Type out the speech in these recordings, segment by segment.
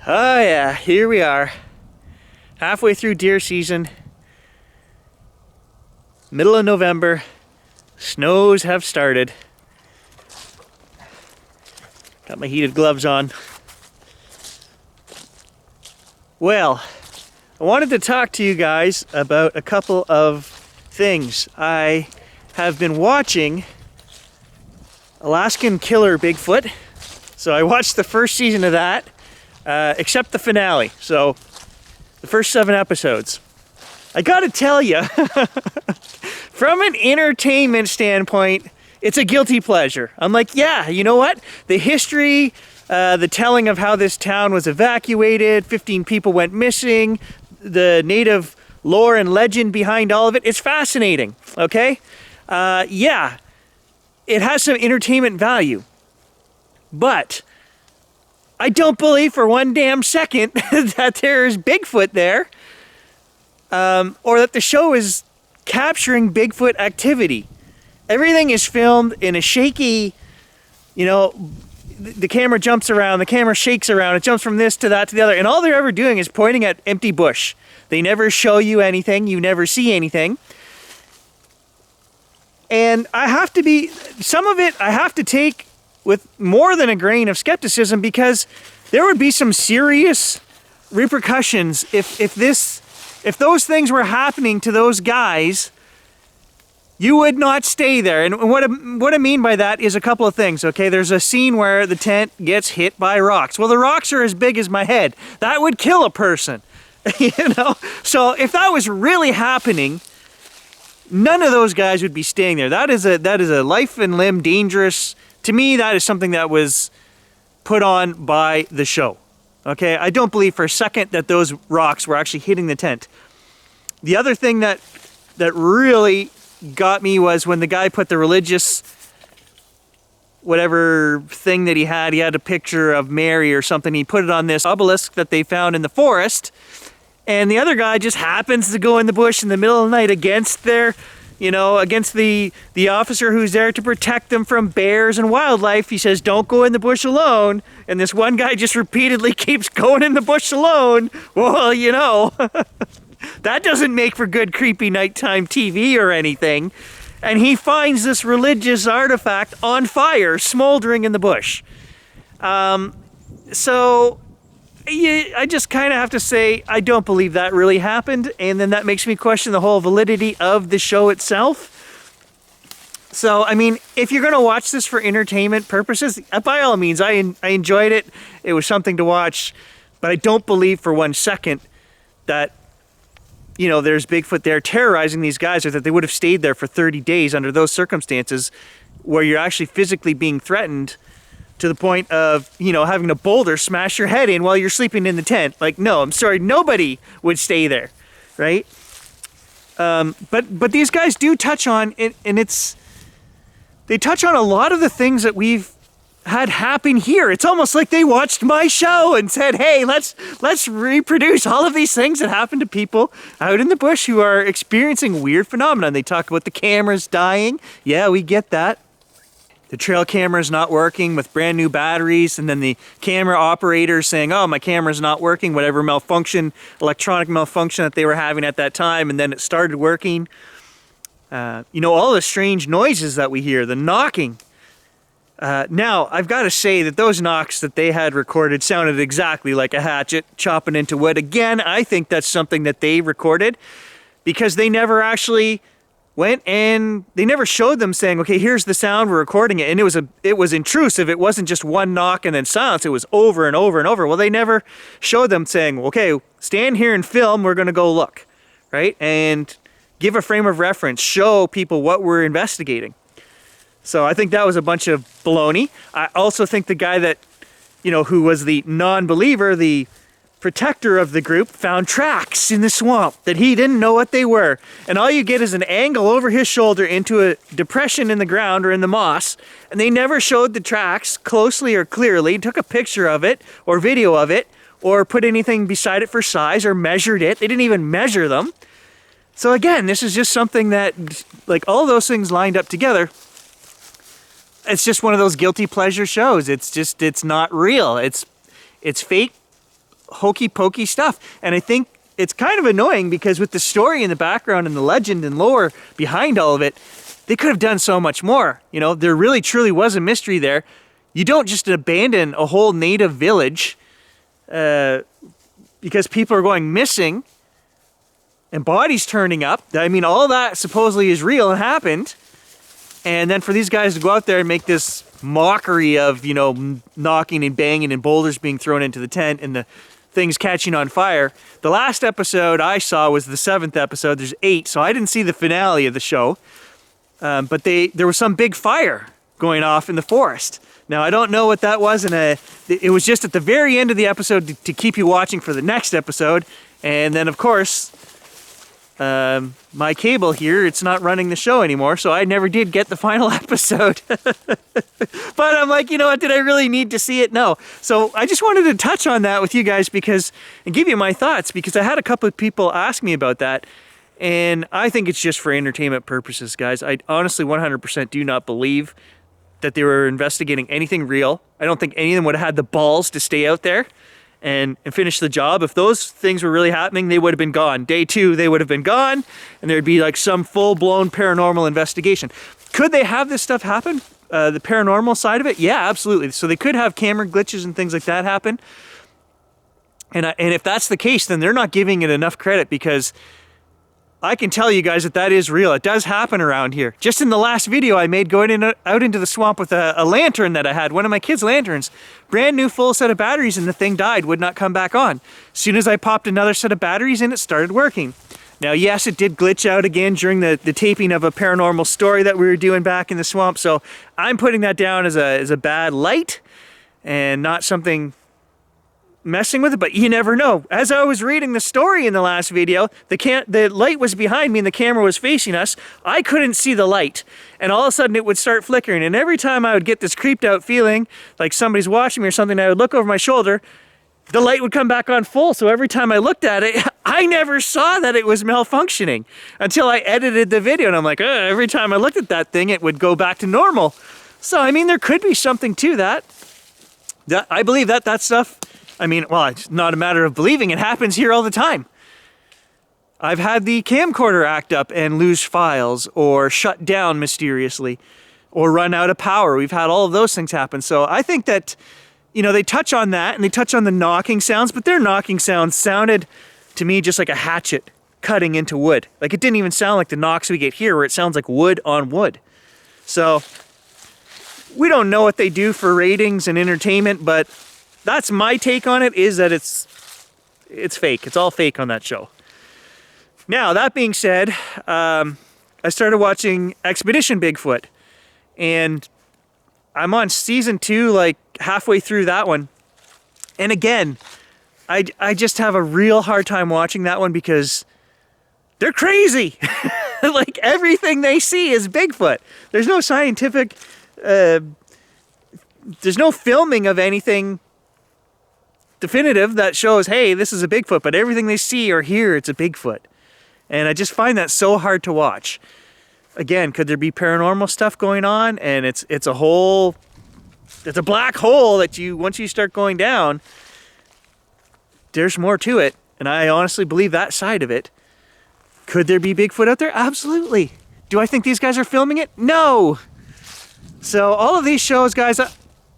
Oh yeah, here we are. Halfway through deer season. Middle of November. Snows have started. Got my heated gloves on. Well, I wanted to talk to you guys about a couple of things. I have been watching Alaskan Killer Bigfoot. So I watched the first season of that, except the finale. So the first 7 episodes. I gotta tell you, from an entertainment standpoint, it's a guilty pleasure. I'm like, yeah, you know what? The history, the telling of how this town was evacuated, 15 people went missing, the native lore and legend behind all of it, it's fascinating, okay? Yeah, it has some entertainment value. But I don't believe for one damn second that there's Bigfoot there, or that the show is capturing Bigfoot activity. Everything is filmed in a shaky, the camera jumps around, the camera shakes around, it jumps from this to that to the other, and all they're ever doing is pointing at empty bush. They never show you anything, you never see anything. And some of it I have to take with more than a grain of skepticism, because there would be some serious repercussions if those things were happening to those guys. You would not stay there. And what I mean by that is a couple of things, okay? There's a scene where the tent gets hit by rocks. Well, the rocks are as big as my head. That would kill a person, So if that was really happening, none of those guys would be staying there. That is a life and limb dangerous. To me, that is something that was put on by the show. Okay, I don't believe for a second that those rocks were actually hitting the tent. The other thing that really got me was when the guy put the religious whatever thing that he had a picture of Mary or something, he put it on this obelisk that they found in the forest, and the other guy just happens to go in the bush in the middle of the night against the officer who's there to protect them from bears and wildlife. He says, don't go in the bush alone. And this one guy just repeatedly keeps going in the bush alone. Well, that doesn't make for good creepy nighttime TV or anything. And he finds this religious artifact on fire, smoldering in the bush. So I just kind of have to say, I don't believe that really happened. And then that makes me question the whole validity of the show itself. So, I mean, if you're going to watch this for entertainment purposes, by all means, I enjoyed it. It was something to watch. But I don't believe for one second that, there's Bigfoot there terrorizing these guys, or that they would have stayed there for 30 days under those circumstances where you're actually physically being threatened to the point of, having a boulder smash your head in while you're sleeping in the tent. Like, no, I'm sorry, nobody would stay there, right? But these guys do touch on it, and they touch on a lot of the things that we've had happen here. It's almost like they watched my show and said, hey, let's reproduce all of these things that happen to people out in the bush who are experiencing weird phenomena. And they talk about the cameras dying. Yeah, we get that. The trail camera's not working with brand new batteries, and then the camera operator saying, oh, my camera's not working, whatever electronic malfunction that they were having at that time, and then it started working. All the strange noises that we hear, the knocking. Now, I've got to say that those knocks that they had recorded sounded exactly like a hatchet chopping into wood. Again, I think that's something that they recorded, because they never actually went and they never showed them saying, okay, here's the sound, we're recording it. And it was intrusive. It wasn't just one knock and then silence. It was over and over and over. Well, they never showed them saying, okay, stand here and film, we're going to go look, right? And give a frame of reference, show people what we're investigating. So I think that was a bunch of baloney. I also think the guy that, who was the non-believer, the protector of the group, found tracks in the swamp that he didn't know what they were. And all you get is an angle over his shoulder into a depression in the ground or in the moss. And they never showed the tracks closely or clearly, took a picture of it or video of it, or put anything beside it for size or measured it. They didn't even measure them. So again, this is just something that, like, all those things lined up together. It's just one of those guilty pleasure shows. It's not real. It's fake hokey pokey stuff. And I think it's kind of annoying because with the story in the background and the legend and lore behind all of it, they could have done so much more. You know, there really truly was a mystery there. You don't just abandon a whole native village because people are going missing and bodies turning up. I mean, all that supposedly is real and happened. And then for these guys to go out there and make this mockery of, you know, knocking and banging and boulders being thrown into the tent and the things catching on fire. The last episode I saw was the 7th episode. There's 8, so I didn't see the finale of the show. But there was some big fire going off in the forest. Now, I don't know what that was, and it was just at the very end of the episode to keep you watching for the next episode. And then, of course, my cable here, it's not running the show anymore, so I never did get the final episode. But I'm like, you know what, did I really need to see it? No. So I just wanted to touch on that with you guys and give you my thoughts, because I had a couple of people ask me about that. And I think it's just for entertainment purposes, guys. I honestly 100% do not believe that they were investigating anything real. I don't think any of them would have had the balls to stay out there and finish the job. If those things were really happening, they would have been gone. Day 2, they would have been gone, and there'd be like some full-blown paranormal investigation. Could they have this stuff happen? The paranormal side of it? Yeah, absolutely. So they could have camera glitches and things like that happen. And if that's the case, then they're not giving it enough credit, because I can tell you guys that is real. It does happen around here. Just in the last video I made going out into the swamp with a lantern that I had, one of my kids' lanterns, brand new full set of batteries, and the thing died, would not come back on. As soon as I popped another set of batteries in, it started working. Now, yes, it did glitch out again during the taping of a paranormal story that we were doing back in the swamp, so I'm putting that down as a bad light and not something messing with it, but you never know. As I was reading the story in the last video, the light was behind me and the camera was facing us. I couldn't see the light, and all of a sudden it would start flickering, and every time I would get this creeped out feeling like somebody's watching me or something, I would look over my shoulder, the light would come back on full. So every time I looked at it, I never saw that it was malfunctioning until I edited the video, and I'm like, every time I looked at that thing, it would go back to normal. So I mean, there could be something to that. I believe that stuff, I mean, well, it's not a matter of believing. It happens here all the time. I've had the camcorder act up and lose files, or shut down mysteriously, or run out of power. We've had all of those things happen. So I think that, you know, they touch on that, and they touch on the knocking sounds, but their knocking sounds sounded to me just like a hatchet cutting into wood. Like, it didn't even sound like the knocks we get here, where it sounds like wood on wood. So we don't know what they do for ratings and entertainment, but that's my take on it, is that it's fake. It's all fake on that show. Now, that being said, I started watching Expedition Bigfoot, and I'm on season 2, like halfway through that one. And again, I just have a real hard time watching that one because they're crazy. Like, everything they see is Bigfoot. There's no scientific, there's no filming of anything definitive that shows, hey, this is a Bigfoot, but everything they see or hear, it's a Bigfoot. And I just find that so hard to watch. Again, could there be paranormal stuff going on? And it's a black hole that once you start going down, there's more to it. And I honestly believe that side of it. Could there be Bigfoot out there? Absolutely. Do I think these guys are filming it? No. So all of these shows, guys,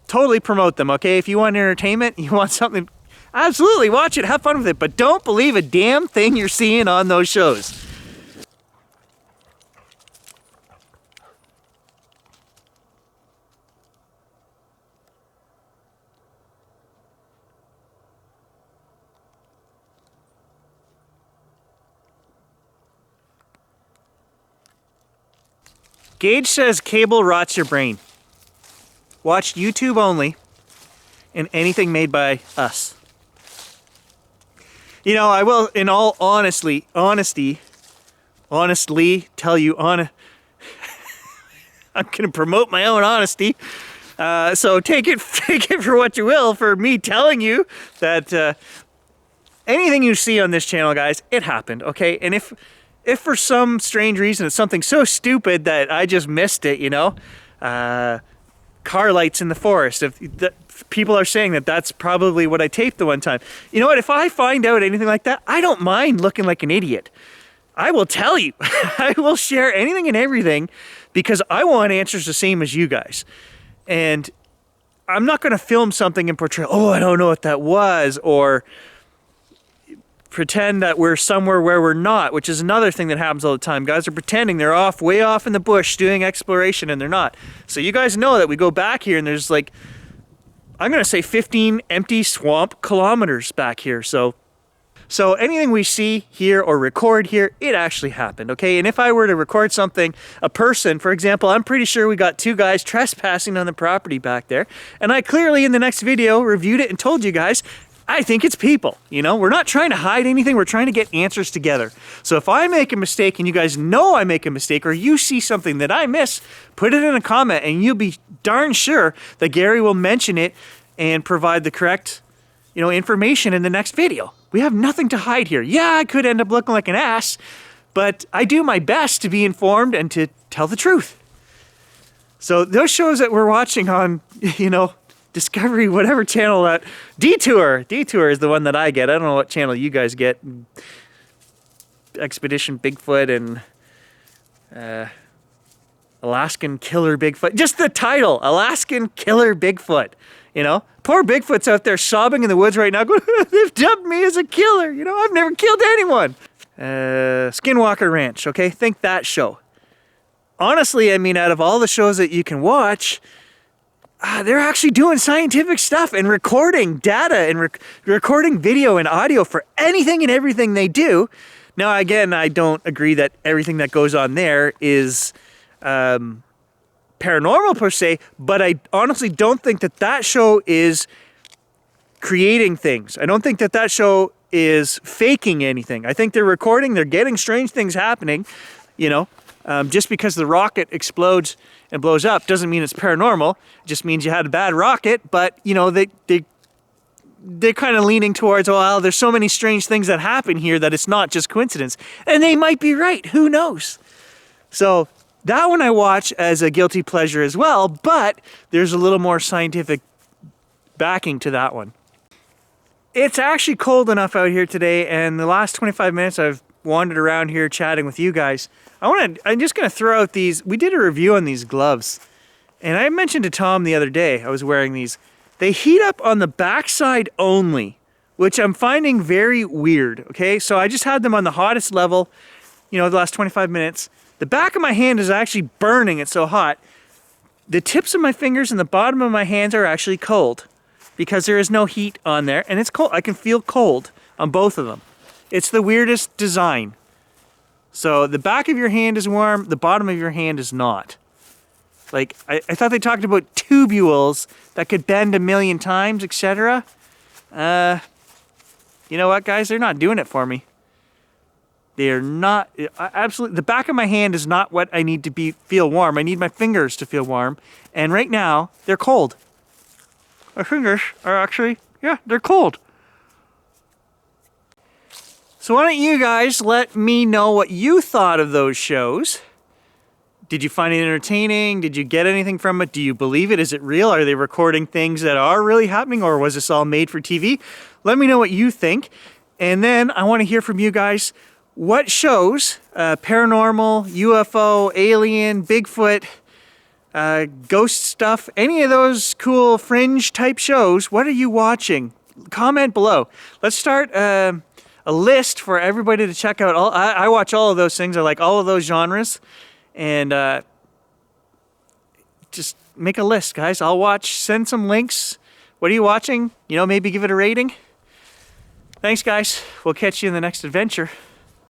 totally promote them, okay? If you want entertainment, you want something, absolutely watch it, have fun with it, but don't believe a damn thing you're seeing on those shows. Gage says cable rots your brain. Watch YouTube only, and anything made by us. You know, I will, in all honesty tell you I'm gonna promote my own honesty. So take it for what you will, for me telling you that anything you see on this channel, guys, it happened, okay? And if for some strange reason it's something so stupid that I just missed it, you know, car lights in the forest. If people are saying that that's probably what I taped the one time. You know what? If I find out anything like that, I don't mind looking like an idiot. I will tell you. I will share anything and everything because I want answers the same as you guys. And I'm not going to film something and portray, oh, I don't know what that was, or pretend that we're somewhere where we're not, which is another thing that happens all the time. Guys are pretending they're off, way off in the bush doing exploration, and they're not. So you guys know that we go back here and there's like, I'm going to say 15 empty swamp kilometers back here. So anything we see here or record here, it actually happened, okay? And if I were to record something, a person, for example, I'm pretty sure we got 2 guys trespassing on the property back there, and I clearly in the next video reviewed it and told you guys, I think it's people, you know? We're not trying to hide anything, we're trying to get answers together. So if I make a mistake and you guys know I make a mistake, or you see something that I miss, put it in a comment and you'll be darn sure that Gary will mention it and provide the correct, you know, information in the next video. We have nothing to hide here. Yeah, I could end up looking like an ass, but I do my best to be informed and to tell the truth. So those shows that we're watching on, you know, Discovery, whatever channel that, Detour is the one that I get. I don't know what channel you guys get. Expedition Bigfoot and Alaskan Killer Bigfoot. Just the title, Alaskan Killer Bigfoot. You know, poor Bigfoot's out there sobbing in the woods right now going, they've dubbed me as a killer. You know, I've never killed anyone. Skinwalker Ranch, okay? Think that show. Honestly, I mean, out of all the shows that you can watch, they're actually doing scientific stuff and recording data and recording video and audio for anything and everything they do. Now, again, I don't agree that everything that goes on there is paranormal per se, but I honestly don't think that that show is creating things. I don't think that that show is faking anything. I think they're recording, they're getting strange things happening, you know. Just because the rocket explodes and blows up doesn't mean it's paranormal. It just means you had a bad rocket, but you know, they're kind of leaning towards, well, there's so many strange things that happen here that it's not just coincidence. And they might be right, who knows? So that one I watch as a guilty pleasure as well, but there's a little more scientific backing to that one. It's actually cold enough out here today, and the last 25 minutes I've wandered around here chatting with you guys. I'm just going to throw out these. We did a review on these gloves, and I mentioned to Tom the other day, I was wearing these. They heat up on the backside only, which I'm finding very weird, okay? So I just had them on the hottest level, you know, the last 25 minutes. The back of my hand is actually burning, it's so hot. The tips of my fingers and the bottom of my hands are actually cold because there is no heat on there, and it's cold. I can feel cold on both of them. It's the weirdest design. So the back of your hand is warm, the bottom of your hand is not. Like, I thought they talked about tubules that could bend a million times, etc. You know what, guys? They're not doing it for me. They're not, absolutely, the back of my hand is not what I need to feel warm. I need my fingers to feel warm. And right now, they're cold. My fingers are actually, yeah, they're cold. So why don't you guys let me know what you thought of those shows? Did you find it entertaining? Did you get anything from it? Do you believe it? Is it real? Are they recording things that are really happening, or was this all made for TV? Let me know what you think. And then I want to hear from you guys. What shows, paranormal, UFO, alien, Bigfoot, ghost stuff, any of those cool fringe type shows, what are you watching? Comment below. Let's start a list for everybody to check out. I watch all of those things. I like all of those genres. And just make a list, guys. I'll watch, send some links. What are you watching? You know, maybe give it a rating. Thanks, guys. We'll catch you in the next adventure.